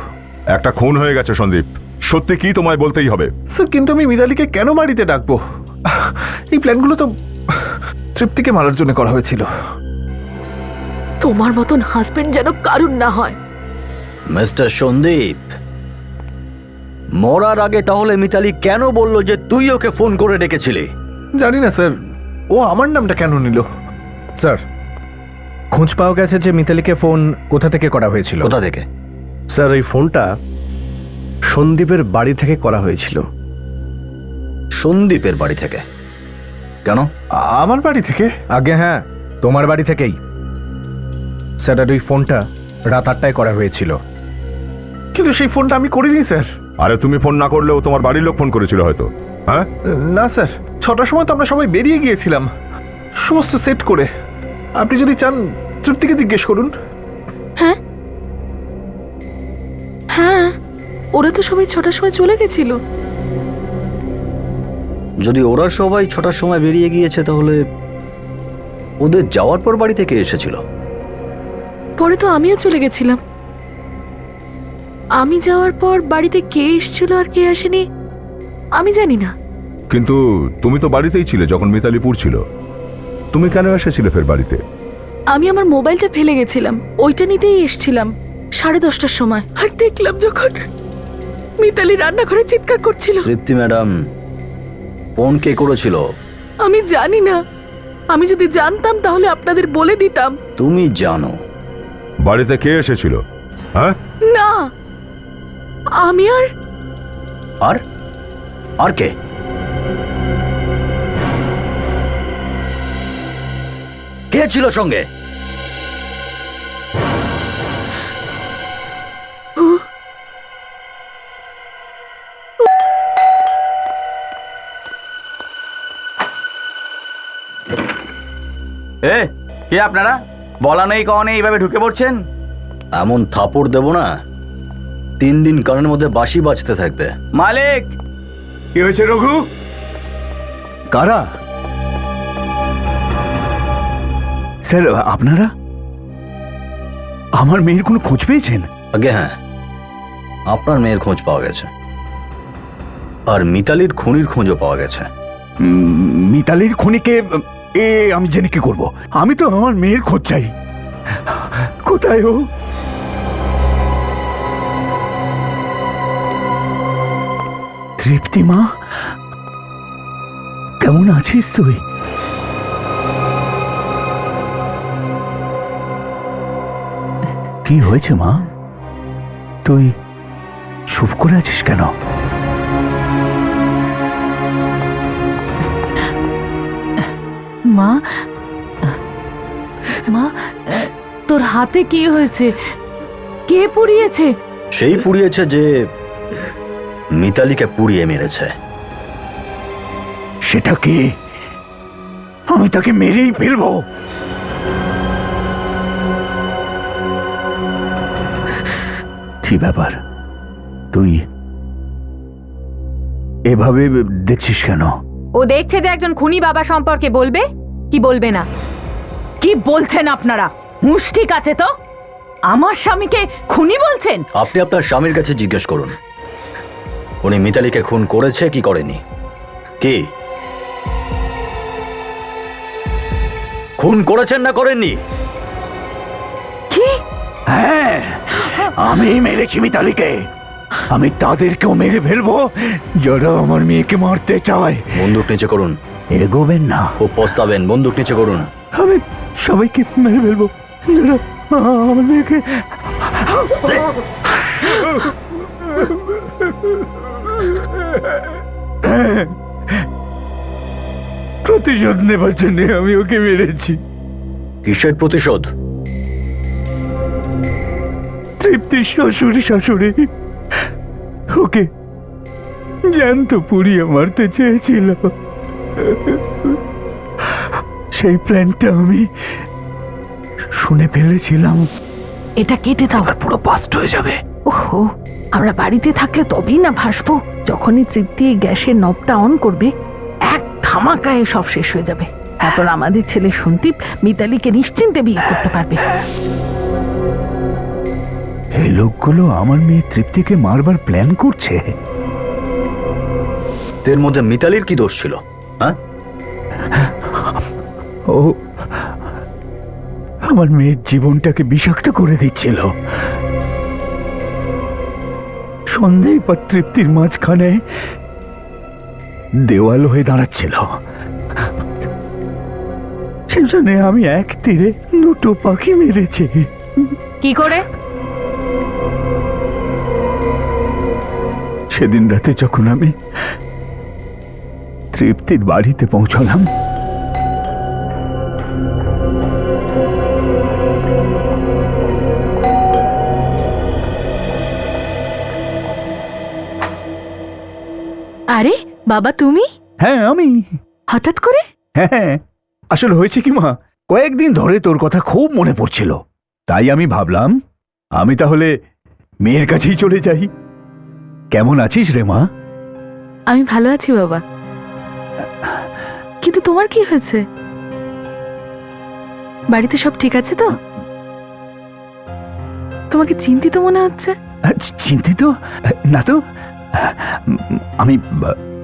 একটা খুন হয়ে গেছে সন্দীপ, সত্যি কি তোমায় বলতেই হবে। স্যার, কিন্তু আমি মিতালিকে কেন বাড়িতে ডাকবো? এই প্ল্যানগুলো তো তৃপ্তিকে মারার জন্য করা হয়েছিল। তোমার মতন হাজবেন্ড যেন কারুর না হয়। মিস্টার সন্দীপ, মরার আগে তাহলে মিতালি কেন বললো যে তুই ওকে ফোন করে ডেকেছিলি? জানি না স্যার, ও আমার নামটা কেন নিল। স্যার, খোঁজ পাওয়া গেছে যে মিতালিকে ফোন কোথা থেকে করা হয়েছিল। কোথা থেকে? স্যার, এই ফোনটা সন্দীপের বাড়ি থেকে করা হয়েছিল। সন্দীপের বাড়ি থেকে? কেন? আমার বাড়ি থেকে? আগে হ্যাঁ, তোমার বাড়ি থেকেই। স্যার, আর ওই ফোনটা রাত 8টায় করা হয়েছিল। কিন্তু সেই ফোনটা আমি করিনি স্যার। আরে তুমি ফোন না করলেও তোমার বাড়ির লোক ফোন করেছিল হয়তো, হ্যাঁ? না স্যার, 6টার সময় তো আমরা সবাই বেরিয়ে গিয়েছিলাম সমস্ত সেট করে। আপনি যদি চান তৃপ্তিকে জিজ্ঞেস করুন। হ্যাঁ হ্যাঁ, ওরা তো সবাই 6টার সময় চলে গেছিল। যদি ওরা সবাই 6টার সময় বেরিয়ে গিয়েছে তাহলে ওদের যাওয়ার পর বাড়ি থেকে এসেছিল। পরে তো আমিও চলে গেছিলাম। আমি যাওয়ার পর বাড়িতে কে এসেছিল আর কে আসেনি আমি জানি না। কিন্তু তুমি তো বাড়িতেই ছিলে যখন মিতালি পুড়ছিল, তুমি কেন এসেছিলে ফের বাড়িতে? আমি আমার মোবাইলটা ফেলে গেছিলাম, ওইটা নিতেই এসেছিলাম 10:30টার সময়। আর দেখলাম যখন মিতালি রান্নাঘরে চিৎকার করছিল। তৃপ্তি ম্যাডাম, ফোন কে করেছিল? আমি জানি না, আমি যদি জানতাম তাহলে আপনাদের বলে দিতাম। তুমি জানো? বাড়িতে কে এসেছিল? হ্যাঁ না, আমি আর আর কে? কে ছিল সঙ্গে? কে আপনারা? বলা নেই কওয়া নেই এইভাবে ঢুকে পড়ছেন। এমন থাপড় দেব না 3 দিন কানের মধ্যে বাঁশি বাজতে থাকবে। মালিক, কি হয়েছে রঘু? কারা? স্যার আপনারা আমার মেয়ের কোনো খোঁজ পেয়েছেন? আগে হ্যাঁ, আপনার মেয়ের খোঁজ পাওয়া গেছে, আর মিতালির খুনির খোঁজও পাওয়া গেছে। মিতালির খুনিকে আমি জেনে কি করব? আমি তো আমার মেয়ের খোঁজ চাই। কোথায় ও? তৃপ্তি মা, কেমন আছিস তুই? কি হয়েছে মা? তুই চুপ করে আছিস কেন? মা, মা, তোর হাতে কি হয়েছে? কে পুড়িয়েছে? সেই পুড়িয়েছে যে মিতালিকে পুড়িয়ে মেরেছে। সেটা কে? আমি তাকে মেরেই ফেলবো। কি ব্যাপার, তুই এভাবে দেখছিস কেন? ও দেখছে যে একজন খুনি বাবা সম্পর্কে বলবে কি বলবে না। কি বলছেন আপনারা? হুঁশ ঠিক আছে তো? আমার স্বামীকে খুনি বলছেন? আপনি আপনার স্বামীর কাছে জিজ্ঞেস করুন, উনি মিতালিকে খুন করেছে কি করেনি। কি খুন করেছেন না করেননি? কি? হ্যাঁ, আমি মেরেছি মিতালিকে। আমি তাদেরকেও মেরে ফেলবো যারা আমার মেয়েকে মারতে চায়। বন্দুক নিচে করুন। এগোবেন না, খুব পস্তাবেন। বন্দুক নিচে করুন। আমি সবাইকে মেরে ফেলবো যারা আমার মেয়েকে। প্রতিশোধ নেবার জন্য আমি ওকে মেরেছি। কিসের প্রতিশোধ? তৃপ্তির শ্বশুর শাশুড়ি ওকে জ্যান্ত পুড়িয়ে মারতে চেয়েছিল। সেই প্ল্যানটা আমি শুনে ফেলেছিলাম। এটা কেটে দাও, পুরো বাস্ট হয়ে যাবে। ওহো, আমরা বাড়িতে থাকলে তবেই না ভাসবো। যখনই তৃপ্তি এই গ্যাসের নবটা অন করবে, এক ধামাকায় সব শেষ হয়ে যাবে। তারপর আমাদের ছেলে সন্দীপ মিতালিকে নিশ্চিন্তে বিয়ে করতে পারবে। এই লোকগুলো আমার মেয়ে তৃপ্তিকে মারবার প্ল্যান করছে। এর মধ্যে মিতালির কি দোষ ছিল? হ্যাঁ, ও আমার মেয়ের জীবনটাকে বিষাক্ত করে দিচ্ছিল। সন্দেহ পর তৃপ্তির মাঝখানে দেওয়াল হয়ে দাঁড়াচ্ছিল। সেজন্য আমি এক তীরে দুটো পাখি মেরেছি। কি করে? সেদিন রাতে যখন আমি তৃপ্তির বাড়িতে পৌঁছলাম, আরে বাবা, তুমি? হ্যাঁ আমি। হঠাৎ করে? হ্যাঁ, আসলে হয়েছে কি মা, কয়েকদিন ধরে তোর কথা খুব মনে পড়ছিল। তাই আমি ভাবলাম আমি তাহলে মেয়ের কাছেই চলে যাই। কেমন আছিস রে মা? আমি ভালো আছি বাবা, কিন্তু তোমার কি হয়েছে? বাড়িতে সব ঠিক আছে তো? তোমাকে চিন্তিত মনে হচ্ছে। চিন্তিত না তো, আমি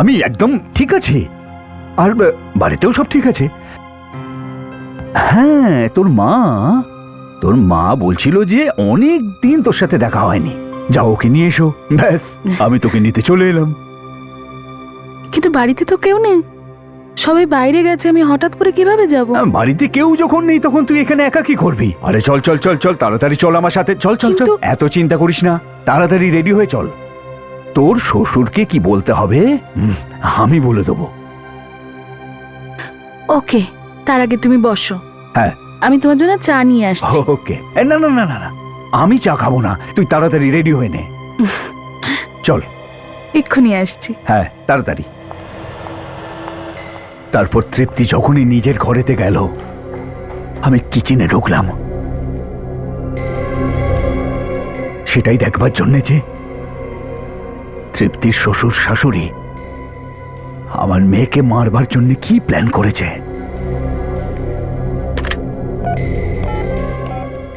আমি একদম ঠিক আছি, আর বাড়িতেও সব ঠিক আছে। হ্যাঁ, তোর মা বলছিল যে অনেক দিন তোর সাথে দেখা হয়নি, যাও ওকে নিয়ে এসো। ব্যাস, আমি তোকে নিতে চলে এলাম। কিন্তু বাড়িতে তো কেউ নেই, সবাই বাইরে গেছে, আমি হঠাৎ করে কিভাবে যাব? বাড়িতে কেউ যখন নেই তখন তুই এখানে একা কি করবি? আরে চল চল চল চল, তাড়াতাড়ি চল আমার সাথে, চল চল চল। এত চিন্তা করিস না, তাড়াতাড়ি রেডি হয়ে চল। তোর শ্বশুরকে কি বলতে হবে আমি বলে দেবো। ওকে, তার আগে তুমি বসো। হ্যাঁ, আমি তোমার জন্য চা নিয়ে আসছি। ওকে। না না না না না, আমি চা খাবো না, তুই তাড়াতাড়ি রেডি হয়ে নে। চল। এক্ষুনি আসছি। হ্যাঁ, তাড়াতাড়ি। তারপর তৃপ্তি যখনই নিজের ঘরেতে গেল, আমি কিচেনে ঢুকলাম, সেটাই দেখবার জন্যে যে তৃপ্তির শ্বশুর শাশুড়ি আমার মেয়েকে মারবার জন্য কি প্ল্যান করেছে।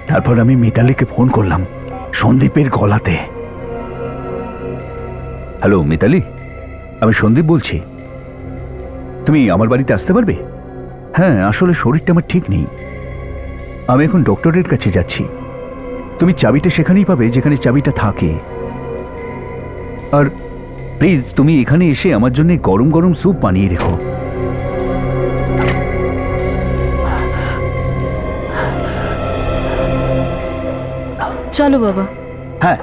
তারপর আমি মিতালিকে ফোন করলাম সন্দীপের গলাতে। হ্যালো মিতালি, আমি সন্দীপ বলছি। তুমি আমার বাড়িতে আসতে পারবে? হ্যাঁ, আসলে শরীরটা আমার ঠিক নেই। আমি এখন ডক্টরের কাছে যাচ্ছি। তুমি চাবিটা সেখানেই পাবে যেখানে চাবিটা থাকে। আর প্লিজ তুমি এখানে এসে আমার জন্য গরম গরম স্যুপ বানিয়ে রেখো। চলো বাবা। হ্যাঁ।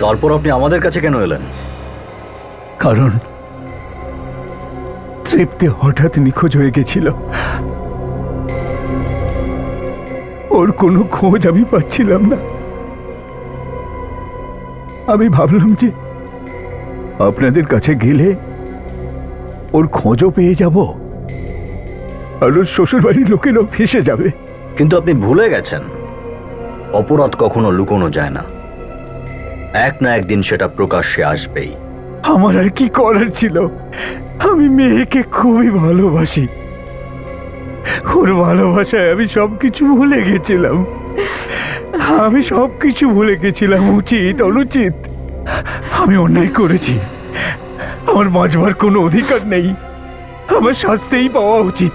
তারপর আপনি আমাদের কাছে কেন এলেন? কারণ তৃপ্তি হঠাৎ নিখোঁজ হয়ে গেছিল। ওর কোনো খোঁজ আমি পাচ্ছিলাম না। আমি ভাবলাম যে আপনাদের কাছে গেলে ওর খোঁজও পেয়ে যাব আর ওর শ্বশুরবাড়ির লোকেরাও ফেঁসে যাবে। কিন্তু আপনি ভুলে গেছেন, অপরাধ কখনো লুকোনো যায় না, এক না একদিন সেটা প্রকাশ্যে আসবেই। আমার আর কি করার ছিল? আমি মেয়েকে খুবই ভালোবাসি। ওর ভালোবাসায় আমি সবকিছু ভুলে গেছিলাম। উচিত অনুচিত আমি অন্যায় করেছি। আমার বাঁচবার কোনো অধিকার নেই। আমার শাস্তি পাওয়া উচিত।